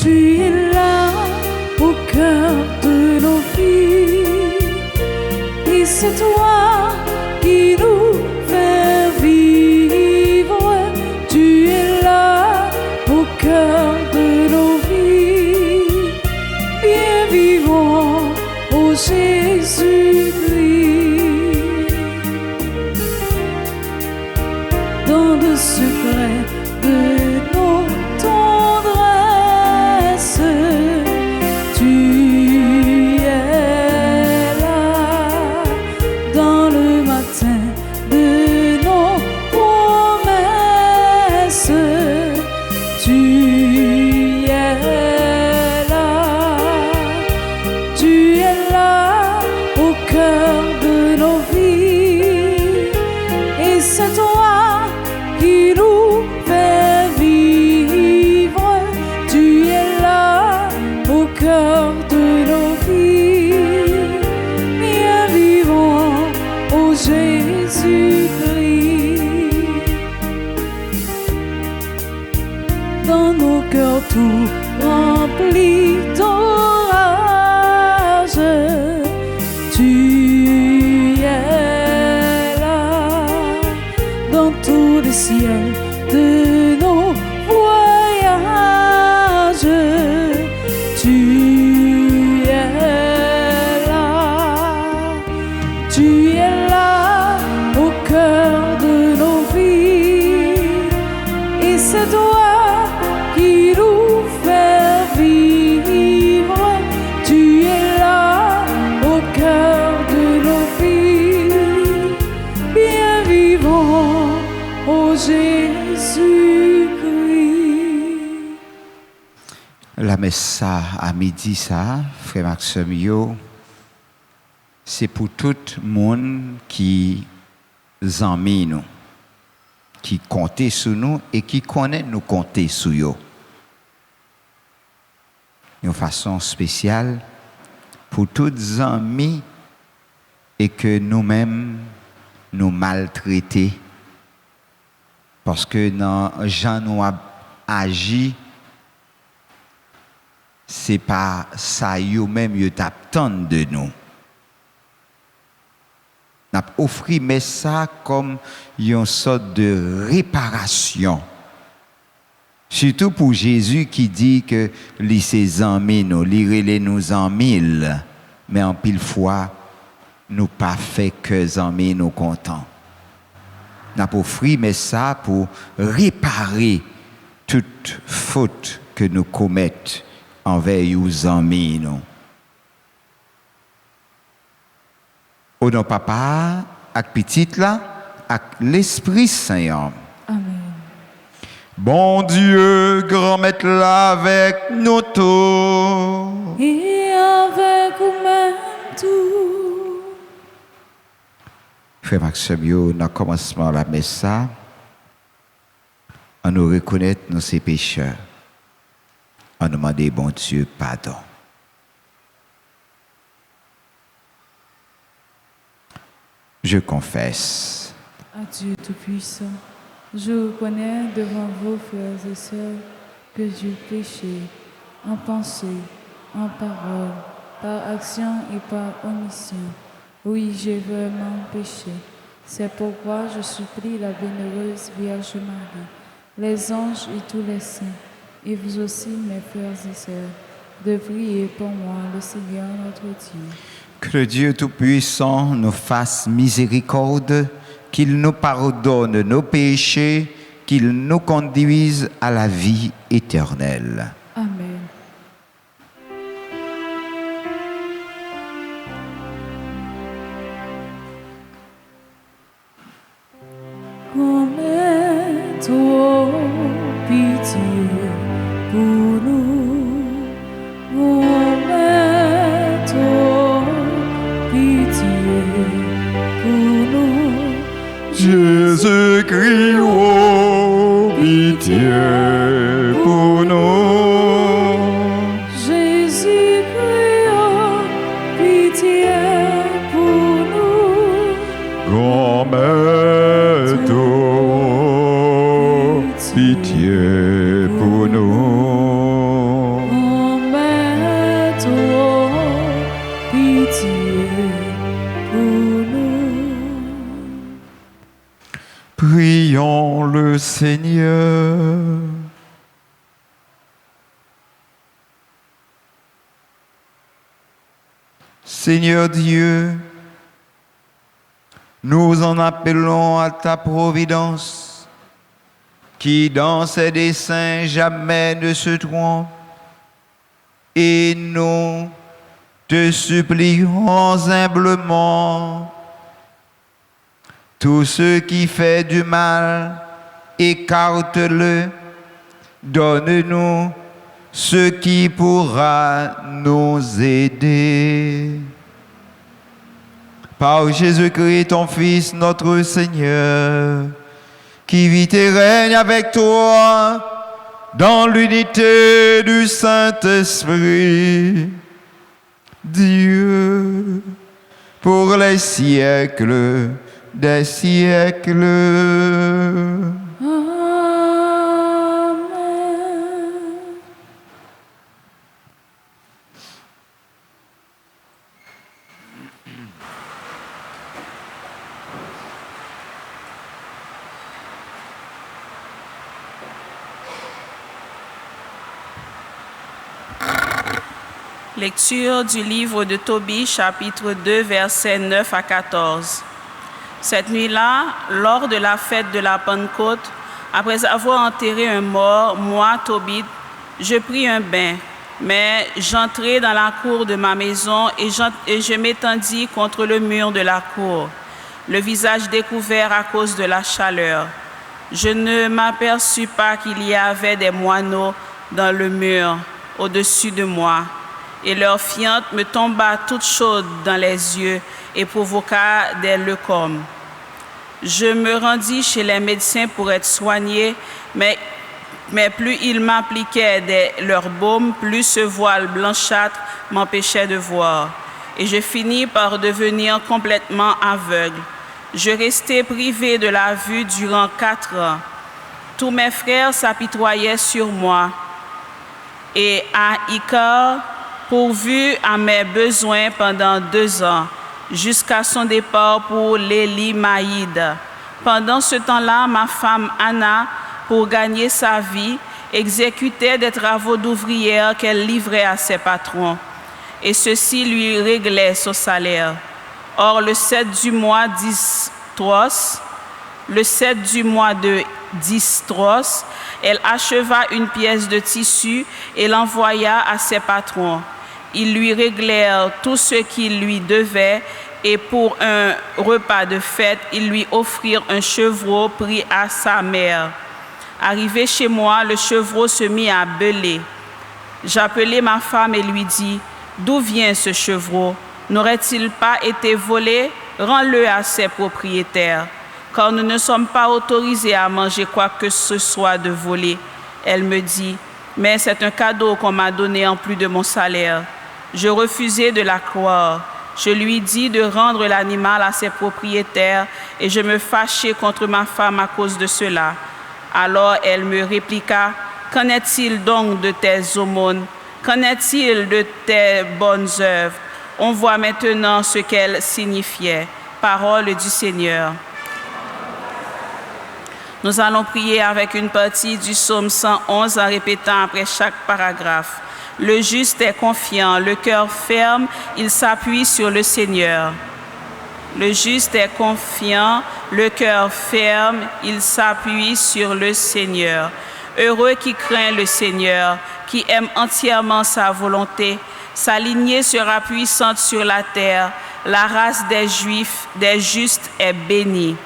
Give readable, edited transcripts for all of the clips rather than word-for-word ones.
Tu es là au cœur de nos vies. Et c'est toi qui nous fais vivre. Tu es là au cœur de nos vies. Bien vivant, ô Jésus-Christ. Dans le secret de nos tendresses, tu es là. Dans le matin de nos promesses, tu es là. Tu es là au cœur de nos vies. Et c'est toi qui nous fait vivre. Tu es là au cœur de nos vies. Bien vivant, ô Jésus-Christ. Dans nos cœurs tout remplis d'orage, tu es là. Dans tous les ciels de nos voyages, tu es là. Tu es là au cœur de nos vies. Et c'est toi qui nous fais vivre. Tu es là au cœur de nos vies. Bien vivant, ô Jésus-Christ. La messe ça, à midi ça, frère Maxime yo, c'est pour tout le monde qui aime nous, qui compte sur nous et qui connaît nous compter sur eux. D'une façon spéciale pour tous les amis et que nous-mêmes nous maltraités parce que dans Jean nous a agi, c'est pas ça eux-mêmes ils t'attendent de nous. N'a offert mais ça comme une sorte de réparation. Surtout pour Jésus qui dit que les ses amis nous, les nous en mille, mais en pile fois nous pas fait que amis nous contents. N'a offert mais ça pour réparer toute faute que nous commettons envers les amis nous. Au nom papa, avec petite là, avec l'Esprit Saint. Amen. Bon Dieu, grand maître là avec nous tous. Et avec vous-même tout. Frère Maxime, dans le commencement de la messe, on nous reconnaît nos ses pécheurs. On nous demande, bon Dieu, pardon. Je confesse. À Dieu Tout-Puissant, je reconnais devant vos frères et sœurs que j'ai péché en pensée, en parole, par action et par omission. Oui, j'ai vraiment péché. C'est pourquoi je supplie la bienheureuse Vierge Marie, les anges et tous les saints, et vous aussi, mes frères et sœurs, de prier pour moi, le Seigneur notre Dieu. Que le Dieu Tout-Puissant nous fasse miséricorde, qu'il nous pardonne nos péchés, qu'il nous conduise à la vie éternelle. Amen. Commets-toi pitié pour nous. Commets-toi pitié pour nous. Jésus-Christ, oh, pitié pour nous. Jésus-Christ, oh, pitié pour nous. Grand-mère, pitié pour nous. Seigneur. Seigneur Dieu, nous en appelons à ta providence, qui dans ses desseins jamais ne se trompe, et nous te supplions humblement. Tout ce qui fait du mal, écarte-le, donne-nous ce qui pourra nous aider. Par Jésus-Christ, ton Fils, notre Seigneur, qui vit et règne avec toi dans l'unité du Saint-Esprit, Dieu, pour les siècles des siècles. Lecture du livre de Tobie, chapitre 2, versets 9 à 14. Cette nuit-là, lors de la fête de la Pentecôte, après avoir enterré un mort, moi, Tobie, je pris un bain, mais j'entrai dans la cour de ma maison et je m'étendis contre le mur de la cour, le visage découvert à cause de la chaleur. Je ne m'aperçus pas qu'il y avait des moineaux dans le mur au-dessus de moi, et leur fiente me tomba toute chaude dans les yeux et provoqua des leucomes. Je me rendis chez les médecins pour être soigné, mais plus ils m'appliquaient leur baume, plus ce voile blanchâtre m'empêchait de voir. Et je finis par devenir complètement aveugle. Je restai privé de la vue durant 4 ans. Tous mes frères s'apitoyaient sur moi. Et à Icar, pourvu à mes besoins pendant 2 ans, jusqu'à son départ pour l'Élimaïde. Pendant ce temps-là, ma femme Anna, pour gagner sa vie, exécutait des travaux d'ouvrière qu'elle livrait à ses patrons, et ceux-ci lui réglaient son salaire. Or, le 7 du mois de Distros, elle acheva une pièce de tissu et l'envoya à ses patrons. Ils lui réglèrent tout ce qu'il lui devait, et pour un repas de fête, ils lui offrirent un chevreau pris à sa mère. Arrivé chez moi, le chevreau se mit à bêler. J'appelai ma femme et lui dis, « D'où vient ce chevreau? N'aurait-il pas été volé? Rends-le à ses propriétaires, car nous ne sommes pas autorisés à manger quoi que ce soit de volé. » Elle me dit, « Mais c'est un cadeau qu'on m'a donné en plus de mon salaire. » Je refusai de la croire. Je lui dis de rendre l'animal à ses propriétaires et je me fâchai contre ma femme à cause de cela. Alors elle me répliqua, « Qu'en est-il donc de tes aumônes? Qu'en est-il de tes bonnes œuvres? » On voit maintenant ce qu'elles signifiaient. Parole du Seigneur. Nous allons prier avec une partie du psaume 111 en répétant après chaque paragraphe. Le juste est confiant, le cœur ferme, il s'appuie sur le Seigneur. Le juste est confiant, le cœur ferme, il s'appuie sur le Seigneur. Heureux qui craint le Seigneur, qui aime entièrement sa volonté. Sa lignée sera puissante sur la terre. La race des Juifs, des justes est bénie.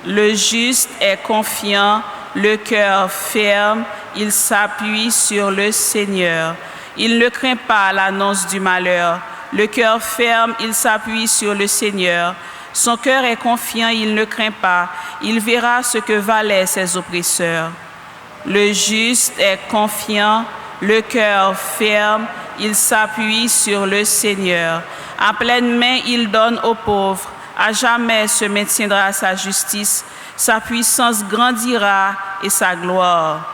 Le juste est confiant, le cœur ferme, il s'appuie sur le Seigneur. Il ne craint pas l'annonce du malheur. Le cœur ferme, il s'appuie sur le Seigneur. Son cœur est confiant, il ne craint pas. Il verra ce que valaient ses oppresseurs. Le juste est confiant, le cœur ferme, il s'appuie sur le Seigneur. À pleine main, il donne aux pauvres. À jamais se maintiendra sa justice. Sa puissance grandira et sa gloire.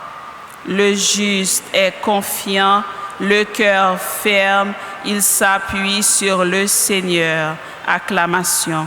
Le juste est confiant, le cœur ferme, il s'appuie sur le Seigneur. Acclamation.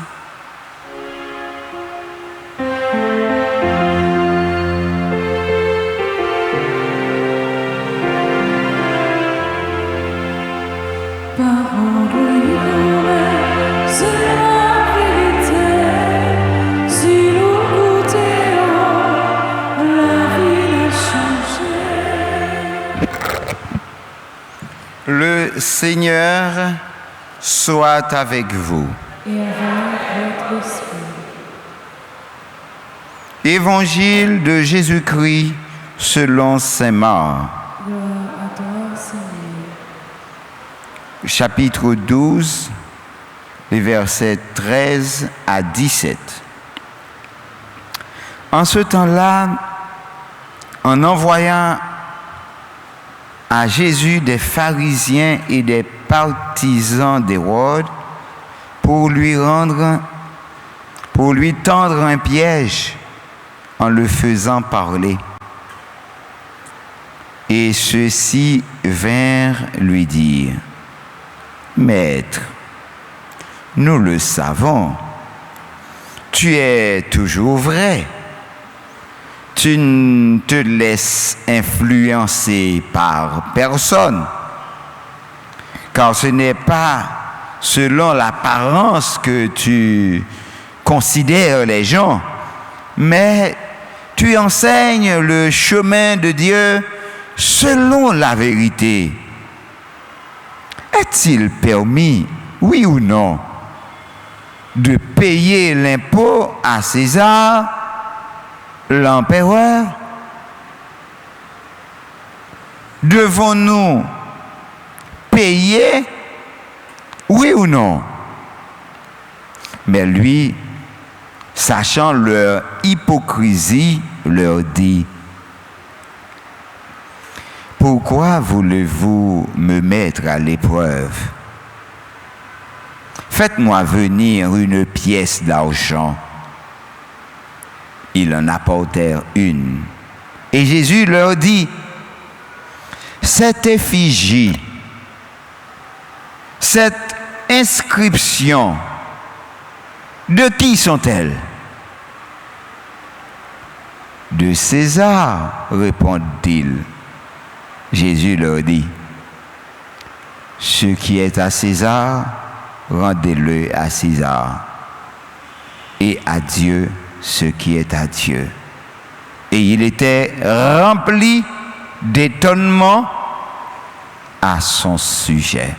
Le Seigneur soit avec vous. Et avec votre esprit. Évangile de Jésus-Christ selon saint Marc. Gloire à toi, Seigneur. Chapitre 12, les versets 13 à 17. En ce temps-là, en envoyant à Jésus des pharisiens et des partisans d'Hérode pour lui tendre un piège en le faisant parler. Et ceux-ci vinrent lui dire: Maître, nous le savons, tu es toujours vrai. Tu ne te laisses influencer par personne, car ce n'est pas selon l'apparence que tu considères les gens, mais tu enseignes le chemin de Dieu selon la vérité. Est-il permis, oui ou non, de payer l'impôt à César, l'empereur? Devons-nous payer, oui ou non? Mais lui, sachant leur hypocrisie, leur dit: Pourquoi voulez-vous me mettre à l'épreuve? Faites-moi venir une pièce d'argent. Ils en apportèrent une. Et Jésus leur dit: Cette effigie, cette inscription, de qui sont-elles? De César, répondit-il. Jésus leur dit: Ce qui est à César, rendez-le à César, et à Dieu ce qui est à Dieu. Et il était rempli d'étonnement à son sujet.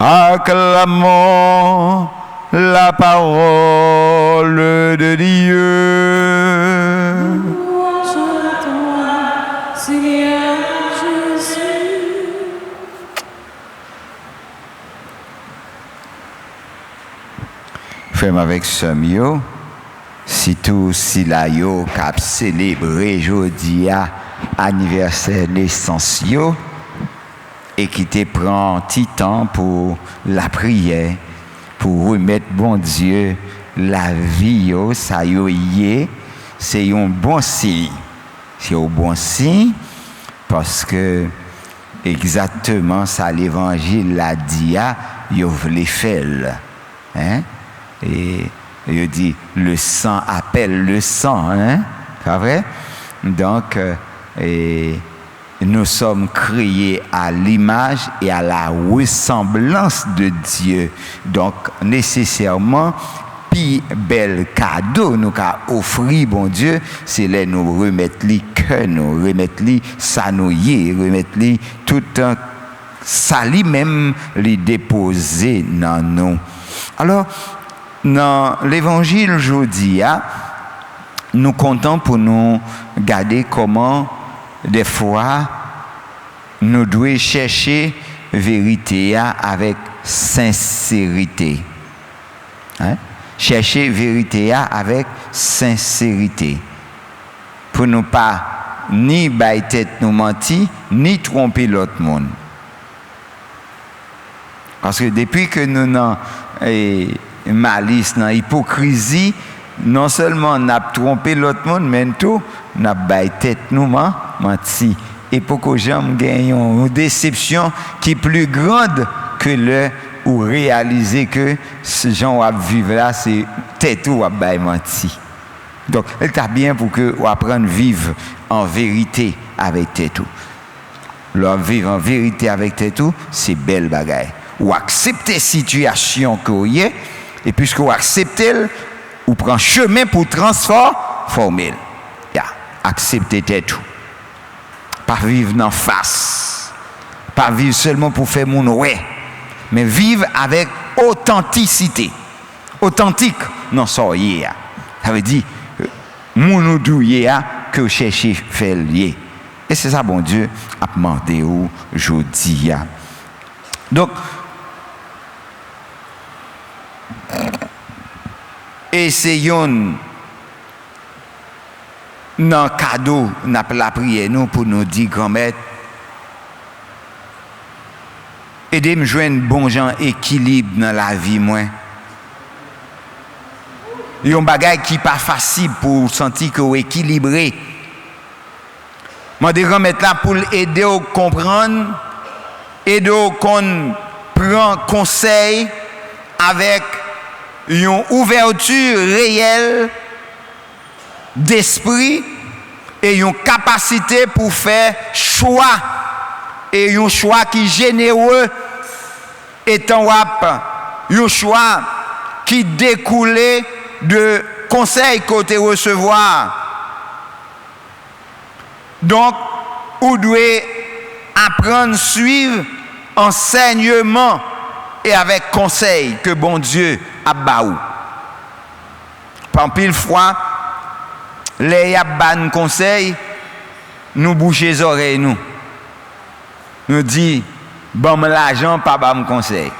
Acclamons la parole de Dieu. Louange à toi, Seigneur Jésus. Frère avec Samio, si tout si la yo cap célébrer jodi a anniversaire naissance yo et qui te prend petit temps pour la prière, pour remettre bon Dieu la vie yo, ça yo yé, c'est un bon signe. C'est un bon signe parce que exactement ça l'évangile l'a dit, yo vle faire. Hein? Et il dit, le sang appelle le sang, hein? C'est vrai? Donc, nous sommes créés à l'image et à la ressemblance de Dieu. Donc, nécessairement, puis bel cadeau nous qu'a offert bon Dieu, c'est là nous remettre les cœurs, nous remettre les sanouiller, remettre les tout ça lui-même les déposer dans nous. Alors, dans l'évangile aujourd'hui, nous comptons pour nous garder comment des fois nous devons chercher vérité avec sincérité. Hein? Chercher vérité avec sincérité. Pour ne pas ni bailler tête nous mentir, ni tromper l'autre monde. Parce que depuis que nous n'avons malice, dans hypocrisie, non seulement on a trompé l'autre monde, mais tout, on a baillé tête nous menti. Et pour que j'aime gagner une déception qui est plus grande que le ou réaliser que ce genre à vivre là, c'est tête ou à bailler menti. Donc, elle t'a bien pour que on apprenne à vivre en vérité avec tête ou. Leur vivre en vérité avec tête ou, c'est belle bagaille. Ou accepter situation que vous y est, et puisque vous acceptez, vous prenez chemin pour transformer. Accepter tout. Pas vivre en face. Pas vivre seulement pour faire mon ouais, mais vivre avec authenticité. Authentique, non, ça y est. Ça veut dire, mon douye que chercher faire lier. Et c'est ça, bon Dieu, a demandé aujourd'hui. Donc, essayons dans le cadeau, n'a pas la prière nous pour nous dire grand-mère, aidez-moi à joindre bon gens équilibre dans la vie moi. Il y a un bagage qui n'est pas facile pour sentir que vous équilibré. Moi, je vais mettre là pour aider à comprendre, aider à prendre conseil avec une ouverture réelle d'esprit et une capacité pour faire choix. Et un choix qui est généreux, étant un choix qui découle de conseils côté recevoir. Donc, vous devez apprendre à suivre enseignement et avec conseil que bon Dieu a baou. Par pile fois, les ban conseil, nous boucher les oreilles nous. Nous dit bon l'argent pas bon conseil.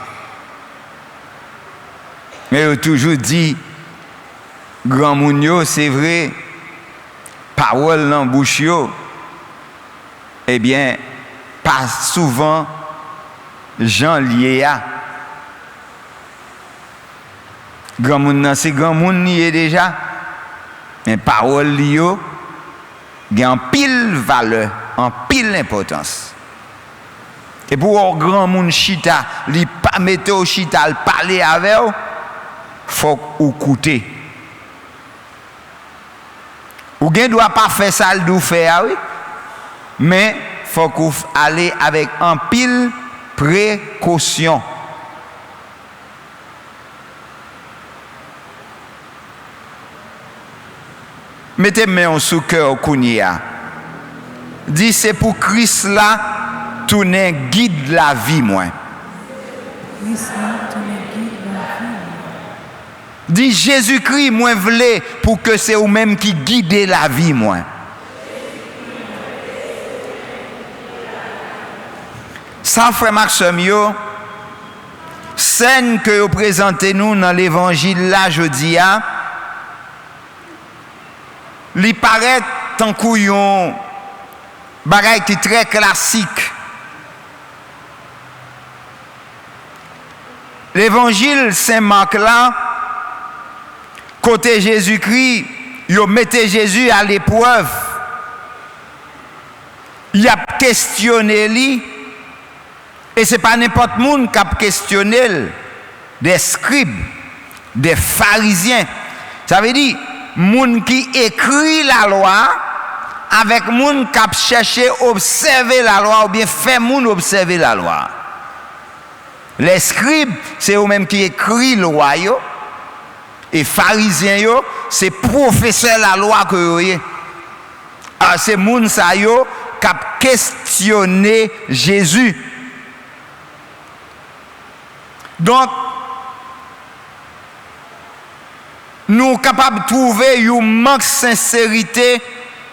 Mais il toujours dit grand mounio c'est vrai parole dans bouche yo. Eh bien, pas souvent, gens liés à. Grand monde, c'est grand monde lié déjà. Mais parole liée, il y a en pile valeur, en pile importance. Et pour un grand monde chita, li pas mettre au chita, parler avec eux, faut ou écouter. Ou ne doit pas faire ça, le faire, oui. Mais il faut qu'on aller avec un pile précaution. Mettez-moi sous cœur Kounia. Dis c'est pour Christ là, tourner guide la vie moi. Dis Jésus-Christ moi vle pour que c'est vous même qui guide la vie moi. Ça, frère Maxime, scène que vous présentez nous dans l'évangile là, je dis, il paraît tant qu'on bagaille qui est très classique. L'évangile Saint-Marc là, côté Jésus-Christ, il mettait Jésus à l'épreuve. Il a questionné lui. Et ce n'est pas n'importe qui a questionné, des scribes, des pharisiens. Ça veut dire, gens qui écrit la loi avec gens qui a cherché à observer la loi ou bien fait gens observer la loi. Les scribes, c'est eux-mêmes qui écrit la loi. Et pharisiens, c'est professeurs de la loi que vous voyez. Alors, c'est gens qui a questionné Jésus. Donc, nous sommes capables de trouver un manque de sincérité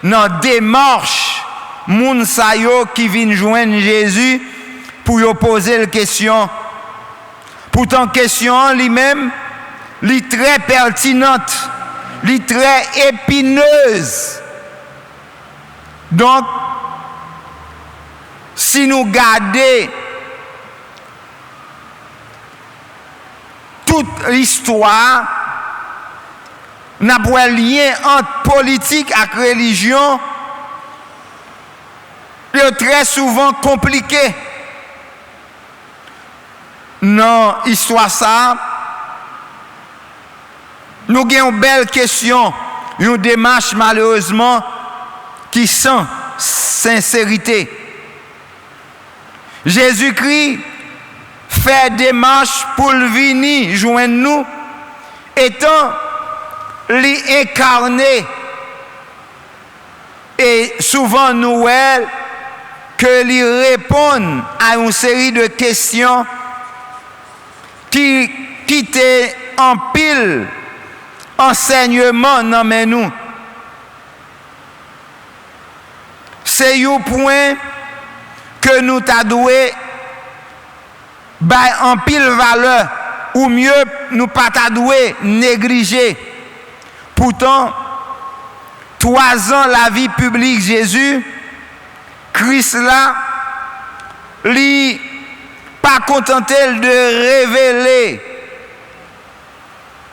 dans la démarche moun sa yo qui viennent joindre Jésus pour lui poser la question. Pourtant, la question lui-même, est très pertinente, est très épineuse. Donc, si nous gardons toute l'histoire n'a pas lien entre politique et religion, est très souvent compliqué. Dans l'histoire ça, nous avons une belle question, une démarche malheureusement qui sans sincérité. Jésus-Christ fait démarche pour venir joindre nous, étant l'incarné. Et souvent, nous, que lui répondre à une série de questions qui étaient en pile enseignement dans nous. C'est un point que nous t'adoué en pile valeur, ou mieux nous pas t'adoué négliger. Pourtant, 3 ans la vie publique Jésus, Christ là, lui pas contenté de révéler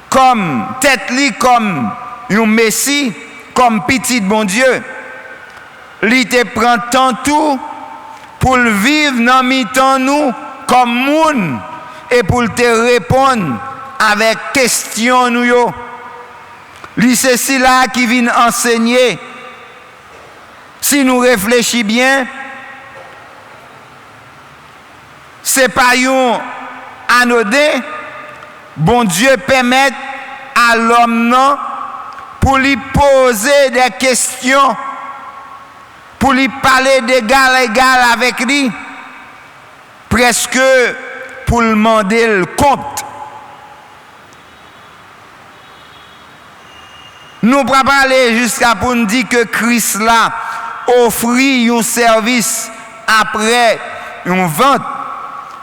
comme tête li comme un messie, comme petit bon Dieu. Lui te prend tant tout pour le vivre dans mi-temps nous comme moun et pour te répondre avec questions nous yo. Lui c'est si là qui vient enseigner. Si nous réfléchissons bien, c'est pas un anodin. Bon Dieu permet à l'homme non pour lui poser des questions, pour lui parler d'égal à égal avec lui, presque pour lui demander le compte. Nous ne pouvons pas aller jusqu'à pour nous dire que Christ là offrit un service après une vente,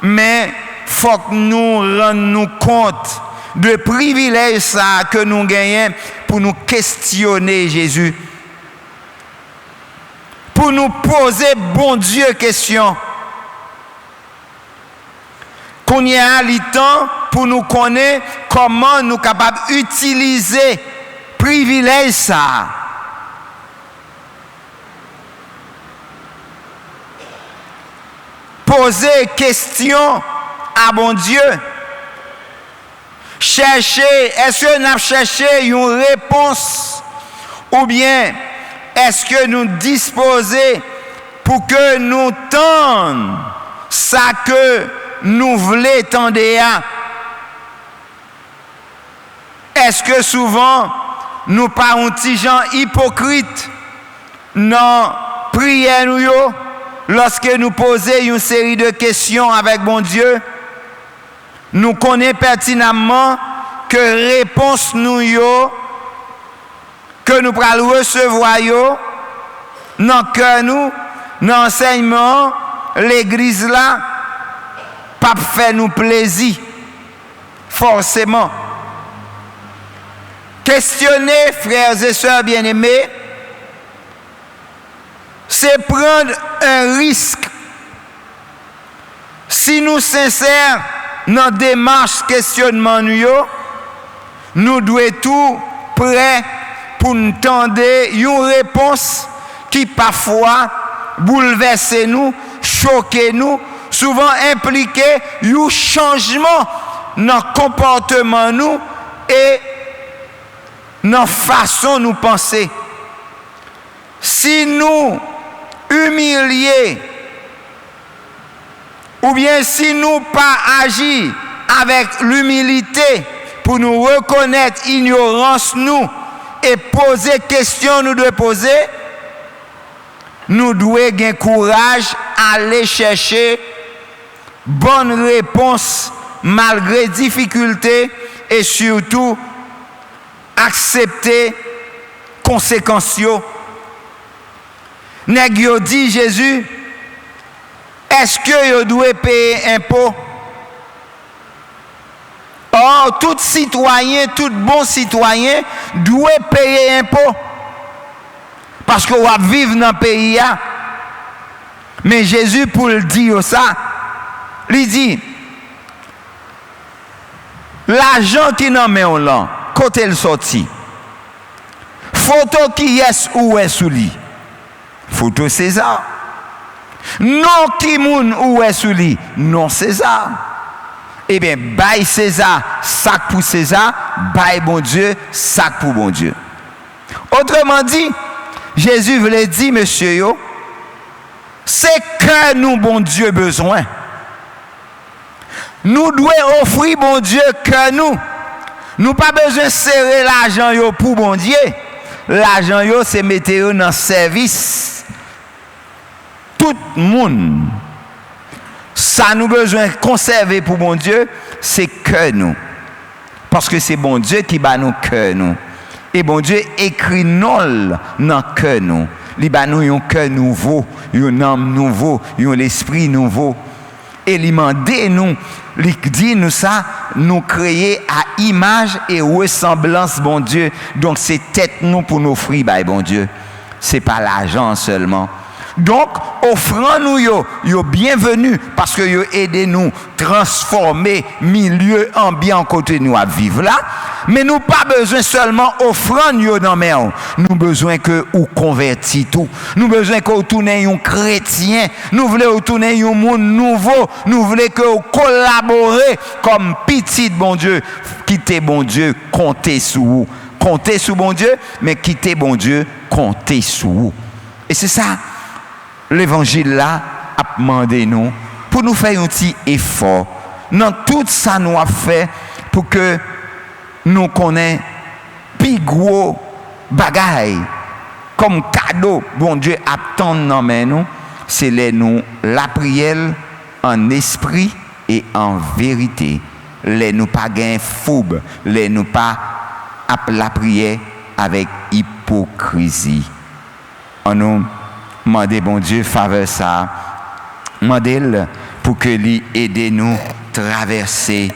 mais il faut que nous rendions compte de privilège ça que nous gagnons pour nous questionner Jésus, pour nous poser bon Dieu question. Qu'on y a le temps pour nous connaître comment nous sommes capables d'utiliser privilège ça. Poser question à bon Dieu. Chercher, est-ce que nous avons cherché une réponse ou bien est-ce que nous disposons pour que nous tendions ça que nous voulons tendre à? Est-ce que souvent nous pas un petit gens hypocrites non prière nous yo lorsque nous posons une série de questions avec bon Dieu? Nous connaissons pertinemment que réponse nous yo que nous pourrons recevoir yo dans cœur nous, dans enseignement l'église là pas faire nous plaisir forcément. Questionner, frères et sœurs bien-aimés, c'est prendre un risque. Si nous sincères dans la démarche questionnement, nous devons tout prêt pour nous tendre une réponse qui parfois bouleverse nous, choque nous, souvent implique un changement dans le comportement nous et dans façon nous penser. Si nous humilier ou bien si nous pas agir avec l'humilité pour nous reconnaître ignorance nous et poser question nous devons poser, nous devons avoir courage à aller chercher bonne réponse malgré difficultés et surtout accepter conséquences. Nèg yo dit Jésus, est-ce que yo doit payer impôt? Or, tout citoyen, tout bon citoyen doit payer impôt. Parce qu'on va vivre dans le pays. Mais Jésus, pour le dire ça, il dit, l'argent qui n'en met en l'an, côté le sorti. Photo qui est ou est sous lui. Photo César. Non qui moun ou est sous lui. Non César. Eh bien, bail César, sac pour César, bail bon Dieu, sac pour bon Dieu. Autrement dit, Jésus voulait dire, monsieur yo, c'est que nous, bon Dieu, besoin. Nous devons offrir, bon Dieu, que nous. Nous pas besoin de serrer l'argent yo pour bon Dieu. L'argent yo c'est mettre dans service. tout le monde. Ça nous besoin de conserver pour bon Dieu, c'est que nous. Parce que c'est bon Dieu qui bat nous que nous. Et bon Dieu écrit non dans que nous. Il bat nous un cœur nouveau, un âme nouveau, un esprit nouveau. Et il demande nous, il dit nous ça, nous créer à image et ressemblance bon Dieu. Donc c'est tête nous pour nous offrir, bon Dieu. C'est pas l'argent seulement. Donc, offrons-nous yo bienvenue parce que yo aidez nous transformer milieu ambiant côté nous à vivre là. Mais nous pas besoin seulement offrande yo dans mer. Nous besoin que ou converti tout. Nous besoin que vous tournez un chrétien. Nous voulons tourner un monde nouveau. Nous voulons que vous collaborez comme petit bon Dieu. Quittez bon Dieu, comptez sur vous. Comptez sur bon Dieu, mais quittez bon Dieu, comptez sur vous. Et c'est ça. L'évangile là a demandé nous pour nous faire un petit effort dans tout ça nous a fait pour que nous connaissions plus gros bagaille comme cadeau bon Dieu attend dans nous c'est nous la prière en esprit et en vérité les nous pas gain foube les nous pas la prière avec hypocrisie en nous demandez bon Dieu faveur ça demandez pour que lui aide nous traverser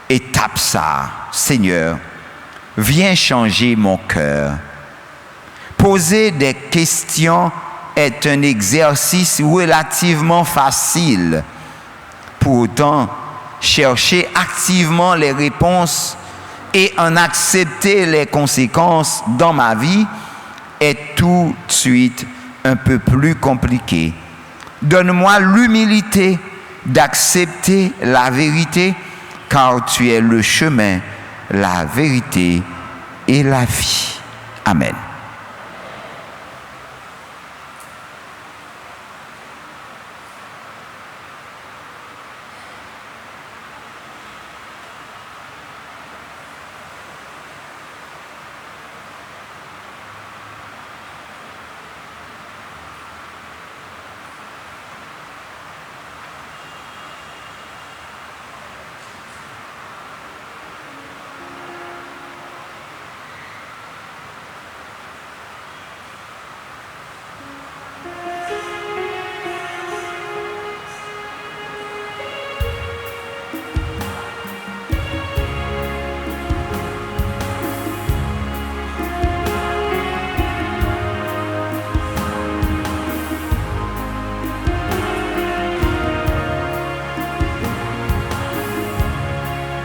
étape ça Seigneur viens changer mon cœur poser des questions est un exercice relativement facile pour autant chercher activement les réponses et en accepter les conséquences dans ma vie est tout de suite un peu plus compliqué. Donne-moi l'humilité d'accepter la vérité, car tu es le chemin, la vérité et la vie. Amen.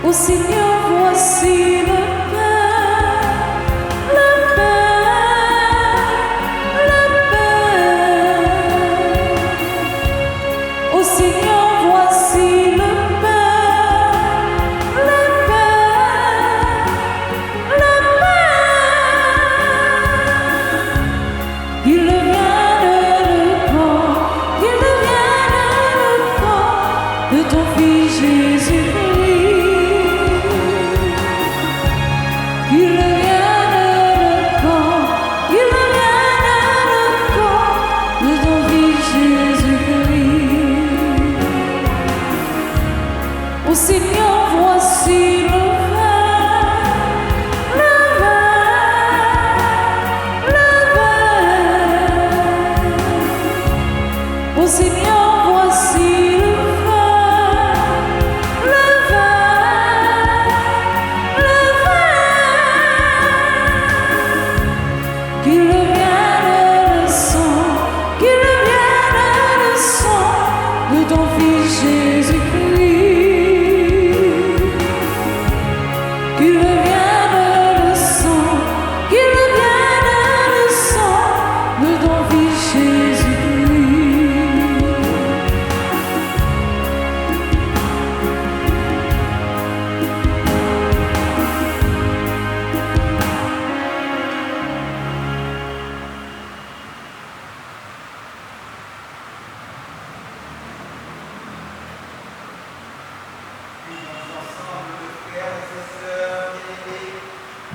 Ô Seigneur, voici le pain, le pain, le pain. Ô Seigneur, voici le pain, le pain, le pain. Il devienne le corps, il devienne le corps de ton Fils Jésus. Seigneur, voici le vin, le vin, le vin. Ô Seigneur, voici le vin, le vin, le vin. Qu'il devienne le sang, qu'il devienne le sang de ton Fils Jésus-Christ. Qu'il devienne le sang, qu'il devienne le sang de ton Fils Jésus-Christ.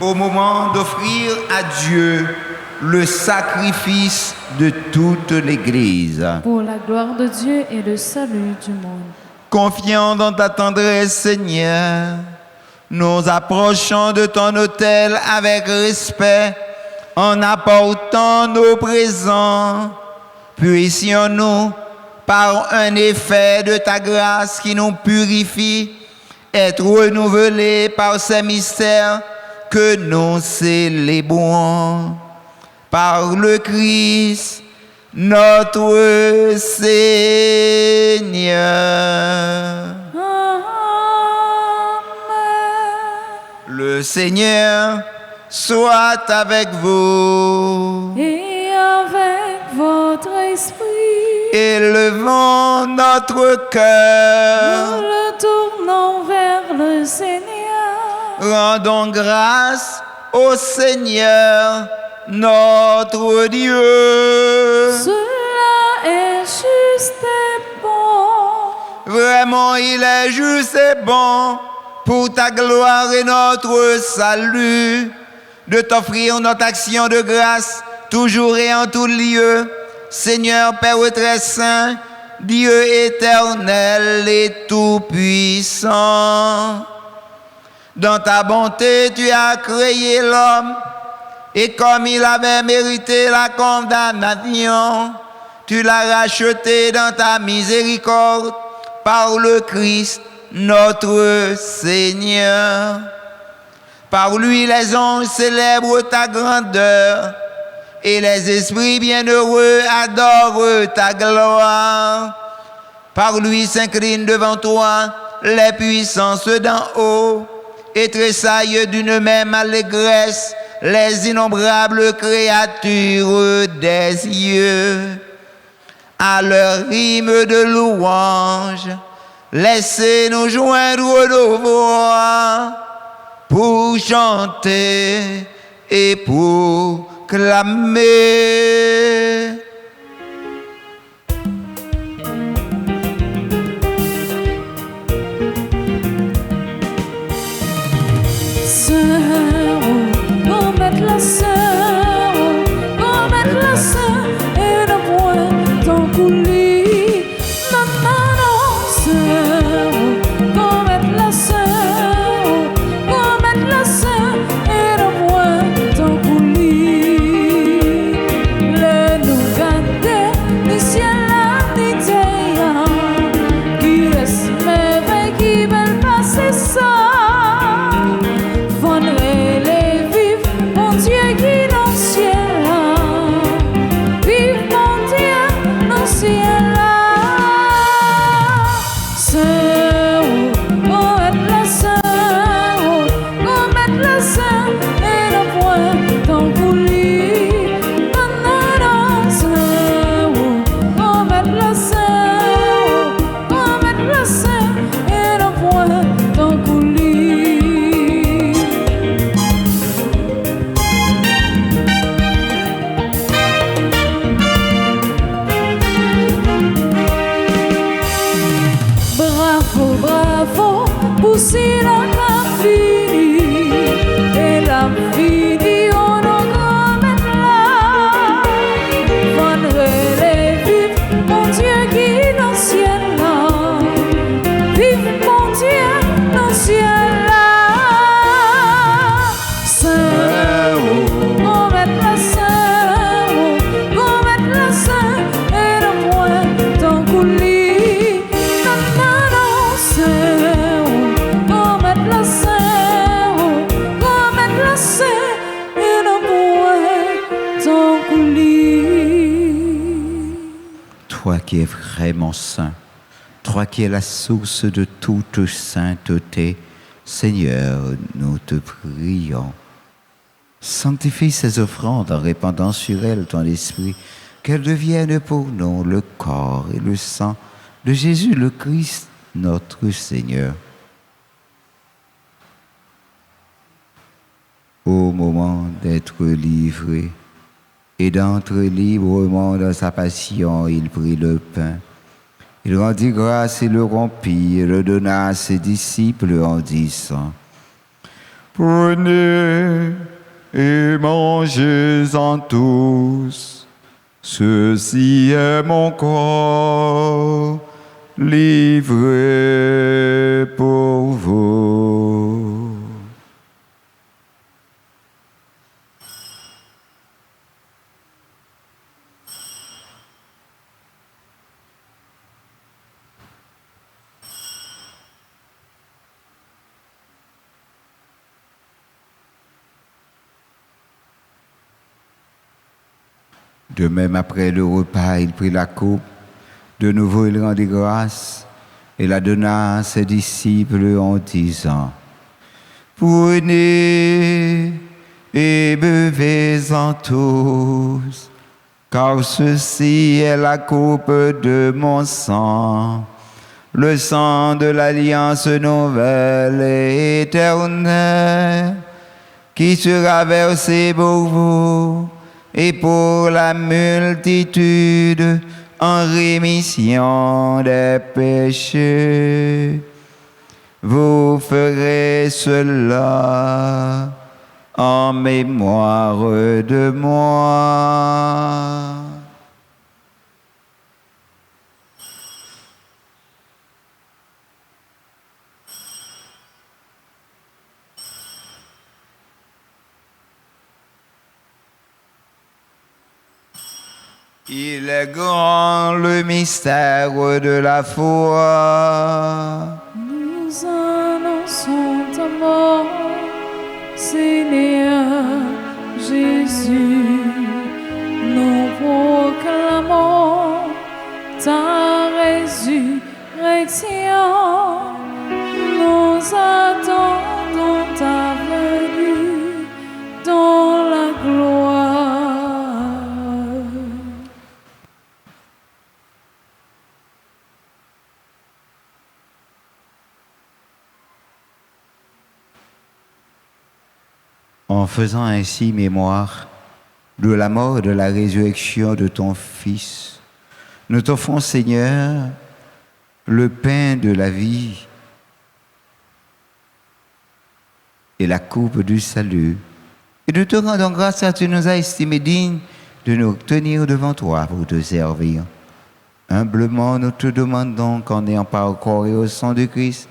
Au moment d'offrir à Dieu le sacrifice de toute l'Église. pour la gloire de Dieu et le salut du monde. Confiant dans ta tendresse, Seigneur, nous approchons de ton autel avec respect en apportant nos présents. Puissions-nous, par un effet de ta grâce qui nous purifie, être renouvelés par ces mystères que nous célébrons. Par le Christ, notre Seigneur. Amen. Le Seigneur soit avec vous. Et avec votre esprit, Élevons notre cœur. nous le tournons vers le Seigneur. Rendons grâce au Seigneur, notre Dieu. Cela est juste et bon. Vraiment, il est juste et bon pour ta gloire et notre salut de t'offrir notre action de grâce toujours et en tout lieu. Seigneur Père très saint, Dieu éternel et tout-puissant. Dans ta bonté, tu as créé l'homme, et comme il avait mérité la condamnation, tu l'as racheté dans ta miséricorde par le Christ, notre Seigneur. Par lui, les anges célèbrent ta grandeur, et les esprits bienheureux adorent ta gloire. Par lui s'inclinent devant toi les puissances d'en haut, et tressaillent d'une même allégresse les innombrables créatures des cieux. À leur hymne de louange, laissez-nous joindre nos voix pour chanter et pour clamer. Sœur, pour mettre la sœur, pour mettre la sœur, et le point tant coulis. Non, non, non, sœur, pour mettre la sœur, pour mettre la sœur, et le point tant coulis. Le nous garder du ciel à l'idée, qui laisse merveille qui veulent passer ça. Pousser la fini et la fini on a grand mettre là. Vendrez les vifs, mon Dieu qui dans le ciel là. Vive mon Dieu dans le ciel là. Saint, on met la Saint, on met la Saint et le point tant coulis. Non, non, non, Saint. Toi qui es vraiment saint, toi qui es la source de toute sainteté, Seigneur, nous te prions. Sanctifie ces offrandes en répandant sur elles ton esprit, qu'elles deviennent pour nous le corps et le sang de Jésus le Christ, notre Seigneur. Au moment d'être livré et d'entrer librement dans sa passion, il prit le pain. Il rendit grâce et le rompit et le donna à ses disciples en disant : Prenez et mangez-en tous. Ceci est mon corps livré pour vous. De même, après le repas, il prit la coupe. De nouveau, il rendit grâce et la donna à ses disciples en disant, prenez et buvez-en tous, car ceci est la coupe de mon sang, le sang de l'alliance nouvelle et éternelle, qui sera versé pour vous et pour la multitude en rémission des péchés. Vous ferez cela en mémoire de moi. Il est grand le mystère de la foi. Nous annonçons ta mort, Seigneur Jésus. Nous proclamons ta résurrection. Nous attendons ta venue dans la gloire. En faisant ainsi mémoire de la mort et de la résurrection de ton Fils, nous t'offrons, Seigneur, le pain de la vie et la coupe du salut. Et nous te rendons grâce car tu nous as estimés dignes de nous tenir devant toi pour te servir. Humblement, nous te demandons qu'en ayant par au corps et au sang de Christ,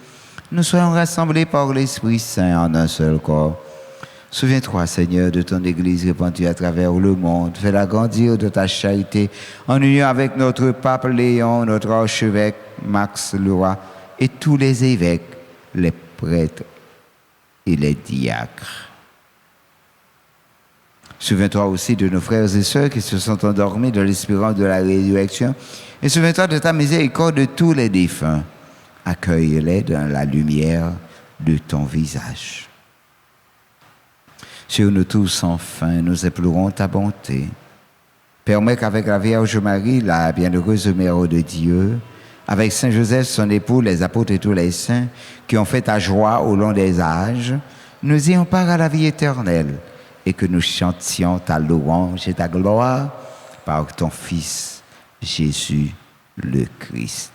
nous soyons rassemblés par l'Esprit Saint en un seul corps. Souviens-toi, Seigneur, de ton Église répandue à travers le monde. Fais-la grandir de ta charité en union avec notre pape Léon, notre archevêque Max Leroy et tous les évêques, les prêtres et les diacres. Souviens-toi aussi de nos frères et sœurs qui se sont endormis dans l'espérance de la résurrection. Et souviens-toi de ta miséricorde de tous les défunts. Accueille-les dans la lumière de ton visage. Sur nous tous, enfin, nous implorons ta bonté. Permets qu'avec la Vierge Marie, la bienheureuse Mère de Dieu, avec Saint Joseph, son époux, les apôtres et tous les saints qui ont fait ta joie au long des âges, nous ayons part à la vie éternelle et que nous chantions ta louange et ta gloire par ton Fils, Jésus le Christ.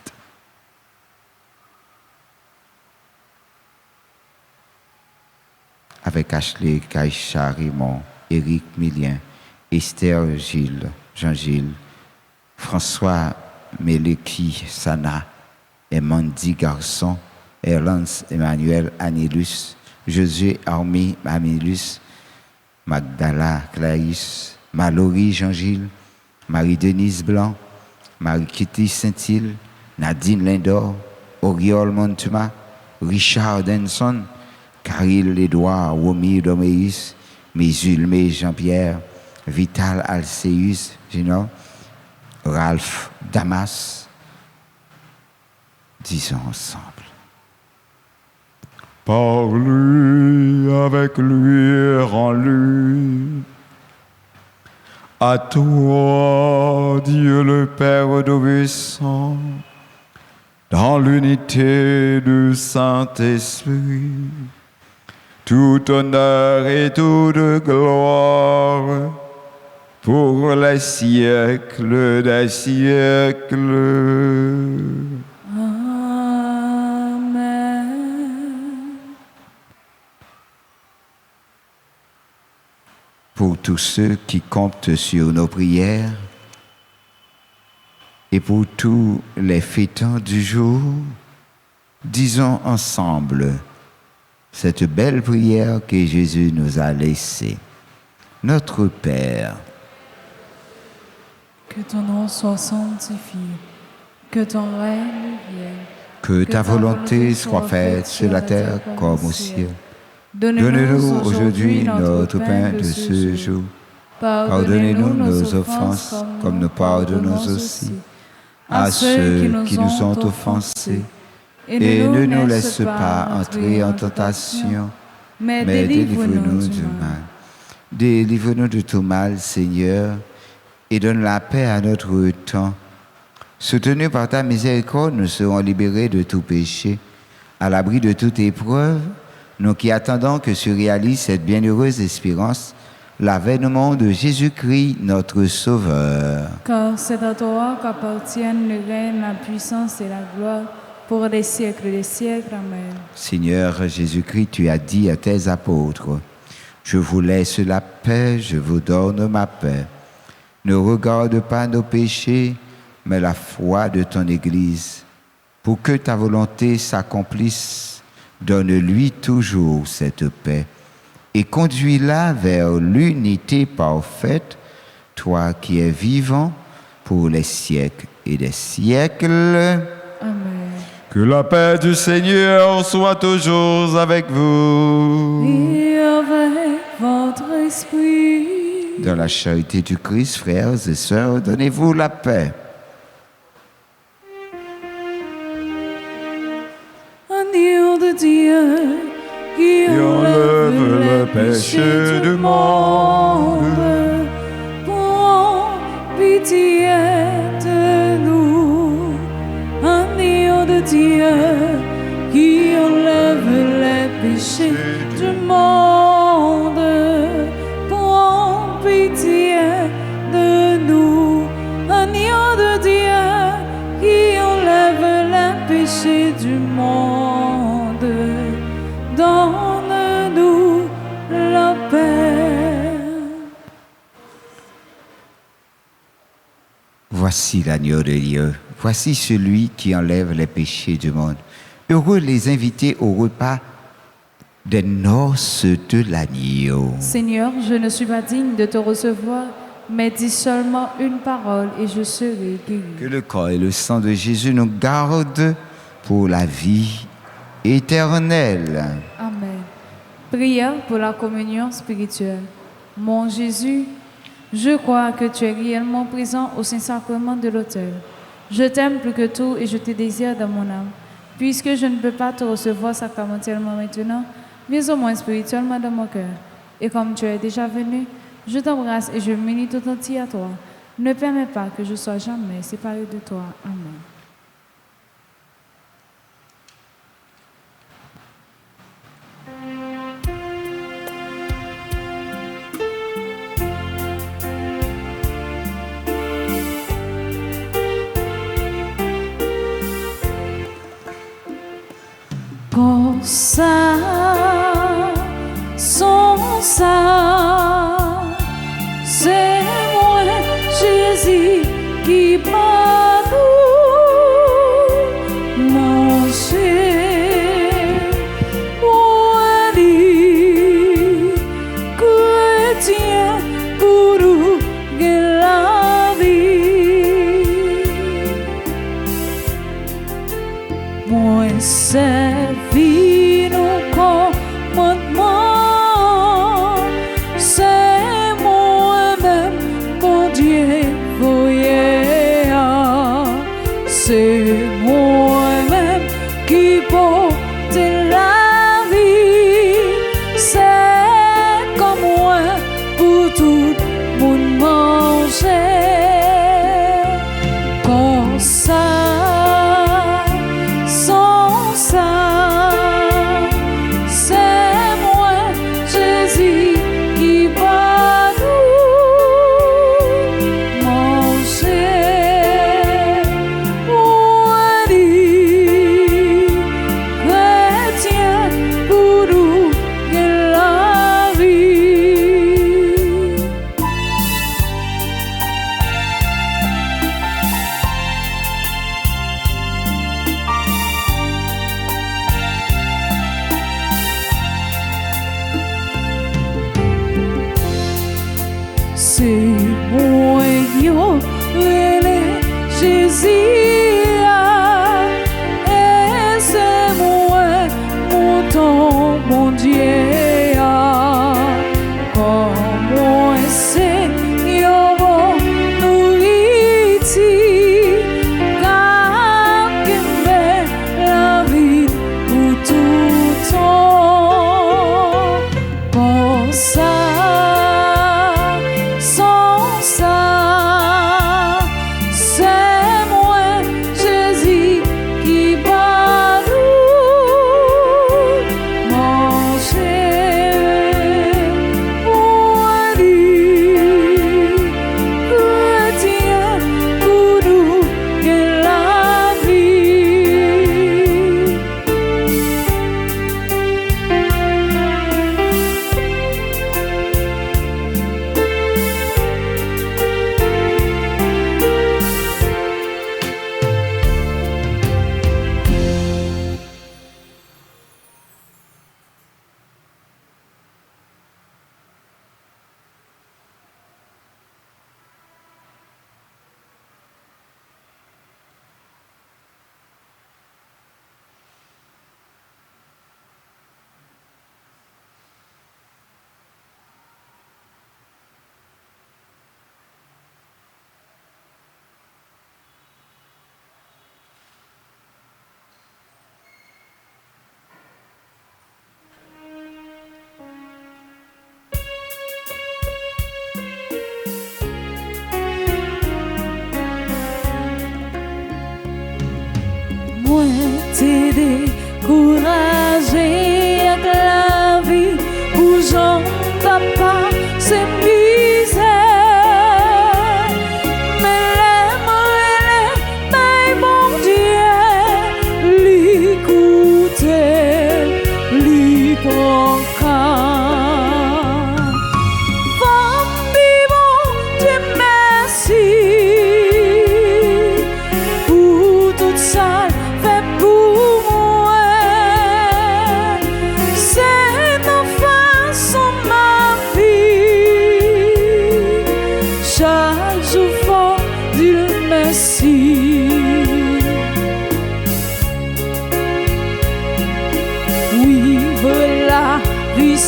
Avec Ashley, Kaïcha, Raymond, Éric, Milien, Esther, Gilles, Jean-Gilles, François, Meleki, Sana, Emandi, Garçon, Erlance, Emmanuel, Anilus, Josué, Armi, Amilus, Magdala, Clarisse, Mallory, Jean-Gilles, Marie-Denise Blanc, Marie-Kitty Saint-Île, Nadine Lindor, Oriol Montuma, Richard Denson, Caril Édouard, Romy Doméis, Mésulmé Jean-Pierre, Vital Alcéus, Gino, Ralph Damas. Disons ensemble. Par lui, avec lui, rends-lui. À toi, Dieu le Père Tout-Puissant, dans l'unité du Saint-Esprit, tout honneur et toute gloire pour les siècles des siècles. Amen. pour tous ceux qui comptent sur nos prières et pour tous les fêtants du jour, disons ensemble cette belle prière que Jésus nous a laissée. Notre Père, que ton nom soit sanctifié, que ton règne vienne, que ta volonté soit faite sur la terre comme au ciel. Donne-nous aujourd'hui notre pain de ce jour. Pardonnez-nous nos offenses comme nous pardonnons aussi à ceux qui nous ont offensés. Et ne nous laisse pas entrer en tentation, mais délivre-nous du mal. Délivre-nous de tout mal, Seigneur, et donne la paix à notre temps. Soutenus par ta miséricorde, nous serons libérés de tout péché, à l'abri de toute épreuve, nous qui attendons que se réalise cette bienheureuse espérance, l'avènement de Jésus-Christ, notre Sauveur. Car c'est à toi qu'appartiennent le règne, la puissance et la gloire, pour les siècles des siècles. Amen. Seigneur Jésus-Christ, tu as dit à tes apôtres, « Je vous laisse la paix, je vous donne ma paix. Ne regarde pas nos péchés, mais la foi de ton Église. Pour que ta volonté s'accomplisse, donne-lui toujours cette paix et conduis-la vers l'unité parfaite, toi qui es vivant pour les siècles et des siècles. Amen. Que la paix du Seigneur soit toujours avec vous. Et avec votre esprit. Dans la charité du Christ, frères et sœurs, donnez-vous la paix. Agneau de Dieu, qui enlève le péché du monde, prends pitié de nous. Agneau de Dieu, qui enlève les péchés du monde, prends pitié de nous. Agneau de Dieu, qui enlève les péchés du monde, donne-nous la paix. Voici l'agneau de Dieu, voici celui qui enlève les péchés du monde. Heureux les invités au repas des noces de l'agneau. Seigneur, je ne suis pas digne de te recevoir, mais dis seulement une parole et je serai guéri. Que le corps et le sang de Jésus nous gardent pour la vie éternelle. Amen. Prière pour la communion spirituelle. Mon Jésus, je crois que tu es réellement présent au Saint-Sacrement de l'autel. Je t'aime plus que tout et je te désire dans mon âme. Puisque je ne peux pas te recevoir sacramentellement maintenant, viens au moins spirituellement dans mon cœur. Et comme tu es déjà venu, je t'embrasse et je m'unis tout entier à toi. Ne permets pas que je sois jamais séparé de toi. Amen. Cosa son ça, c'est moi Jésus qui m'a nous manger, moi dit chrétien pour nous la vie, moi c'est c'est moi-même qui porte la vie. C'est comme moi pour tout le monde manger. Comme ça, sans ça, c'est moi, Jésus, qui va nous manger. point t'aider, courageux avec la vie, bougeons ta pas, c'est misère. Mais l'aimer, mais mon Dieu, l'écouter, l'y prend calme. Femme vivant, Dieu merci.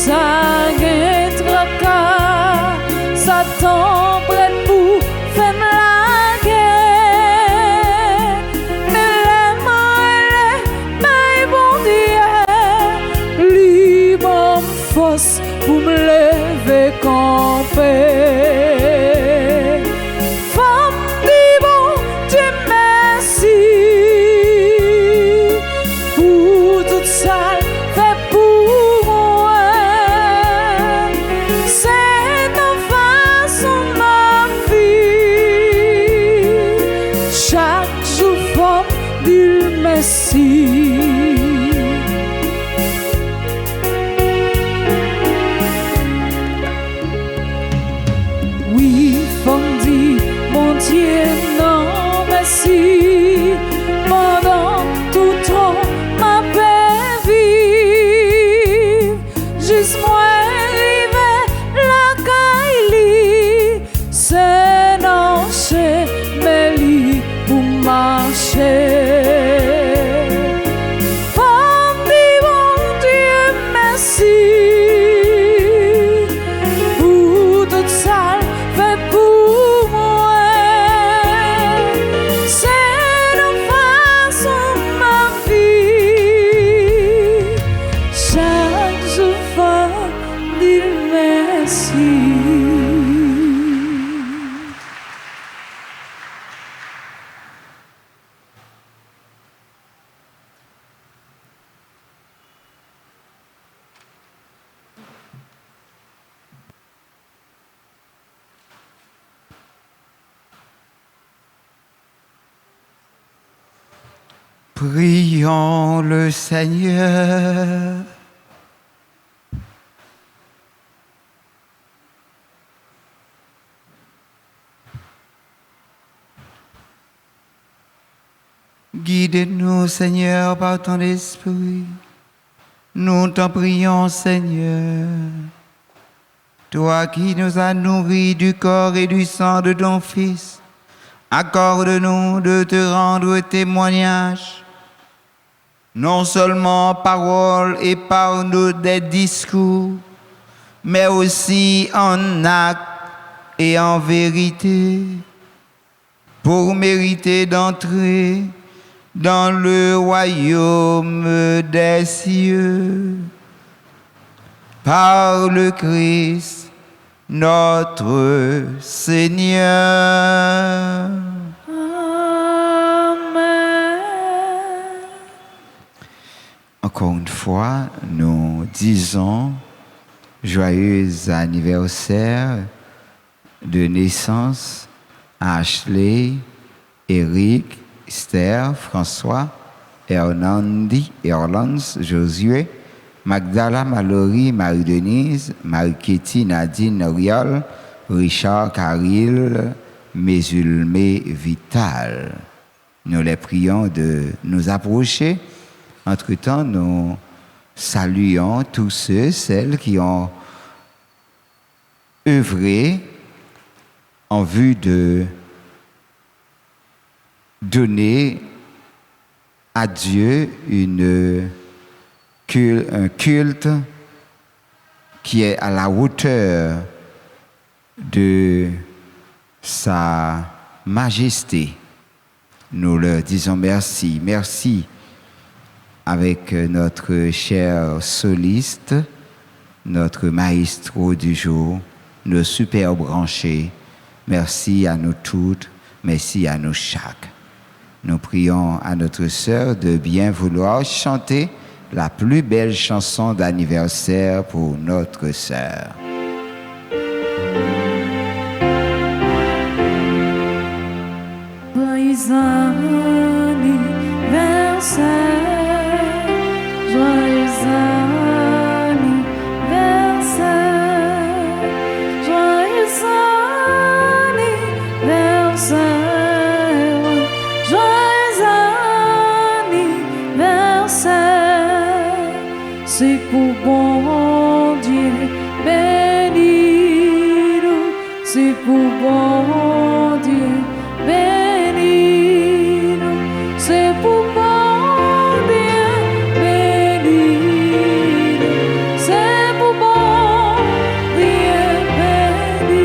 Ça gagne tracas, ça tombe près pour faire la guerre. Mais mais bon Dieu, libre force pour me lever camper. Femme libre, Dieu merci pour tout ça. Oui, Fondi, mon Dieu, non, merci. Pendant tout temps, ma paix vive. Juste moi, arrivé, la caille, c'est non, chez Mélie, pour marcher. Prions le Seigneur. Guide-nous, Seigneur, par ton esprit. Nous t'en prions, Seigneur. Toi qui nous as nourris du corps et du sang de ton Fils, accorde-nous de te rendre témoignage, non seulement en parole et par nos des discours, mais aussi en actes et en vérité, pour mériter d'entrer dans le royaume des cieux. Par le Christ, notre Seigneur. Encore une fois, nous disons joyeux anniversaire de naissance à Ashley, Eric, Esther, François, Hernandi, Erlance, Josué, Magdala, Mallory, Marie-Denise, Marie-Kéty, Nadine, Riol, Richard, Caril, Mésulmé, Vital. Nous les prions de nous approcher. Entre-temps, nous saluons tous ceux, celles qui ont œuvré en vue de donner à Dieu un culte qui est à la hauteur de sa majesté. Nous leur disons merci. Merci avec notre cher soliste, notre maestro du jour, nos super branchés. Merci à nous toutes, merci à nous chaque. Nous prions à notre sœur de bien vouloir chanter la plus belle chanson d'anniversaire pour notre sœur. Joyeux anniversaire, joyeux anniversaire, joyeux anniversaire, joyeux anniversaire. C'est pour bon Dieu béni-nous, c'est pour bon Dieu béni-nous, c'est pour bon Dieu béni-nous, c'est pour bon Dieu béni.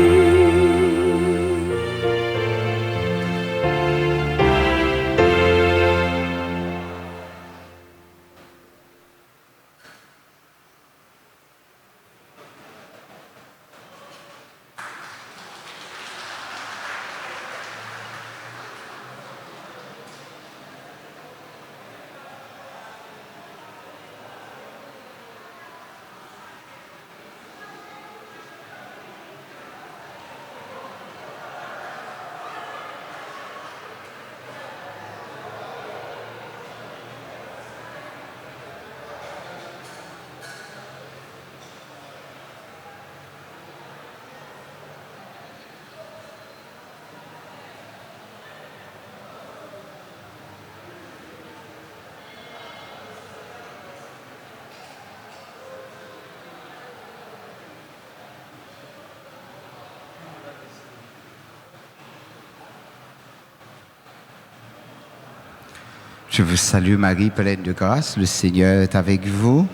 Je vous salue Marie, pleine de grâce, le Seigneur est avec vous.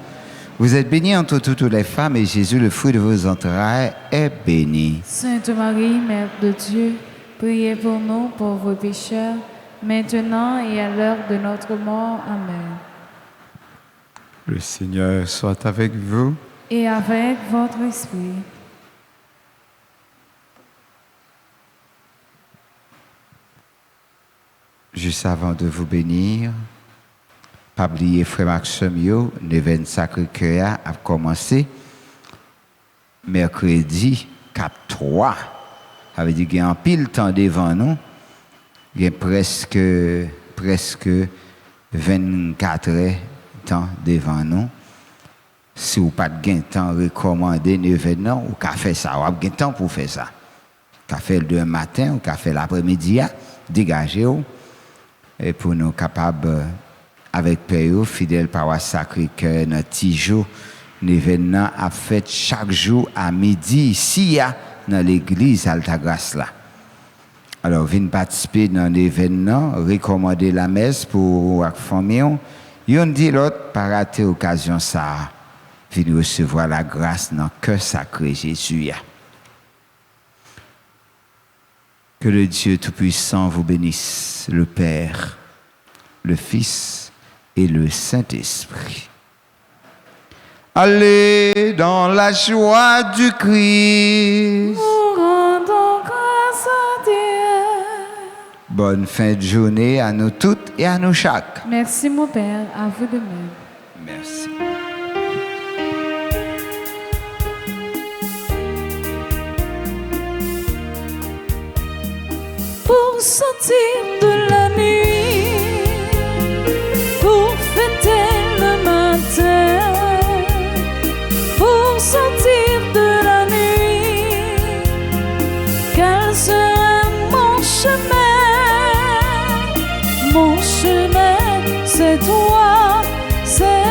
Vous êtes bénie entre toutes les femmes et Jésus, le fruit de vos entrailles, est béni. Sainte Marie, Mère de Dieu, priez pour nous pauvres pécheurs, maintenant et à l'heure de notre mort. Amen. Le Seigneur soit avec vous. Et avec votre esprit. Juste avant de vous bénir, pas oublier frère Maxime, l'événement Sacré-Cœur a commencé mercredi 4-3. Ça veut dire qu'il y a un pile temps devant nous. Il y a presque 24 heures temps devant nous. Si vous n'avez pas de temps recommandé l'événement, vous pouvez faire ça. Vous avez temps pour faire ça. Vous pouvez faire le matin, vous pouvez faire l'après-midi, dégagez-vous. Et pour nous capables, avec Père, fidèle paroisse Sacré-Cœur, notre petit jour, l'événement a fait chaque jour à midi ici, dans l'église Altagrace là. Alors, venez participer dans l'événement, recommander la messe pour la famille. Yon dit l'autre, pas rater l'occasion ça. Venez recevoir la grâce dans le cœur sacré Jésus. Que le Dieu Tout-Puissant vous bénisse, le Père, le Fils et le Saint-Esprit. Allez dans la joie du Christ. Nous rendons grâce à Dieu. Bonne fin de journée à nous toutes et à nous chaque. Merci mon Père, à vous de même. Merci. Pour sortir de la nuit, pour fêter le matin, pour sortir de la nuit, quel sera mon chemin? Mon chemin, c'est toi, c'est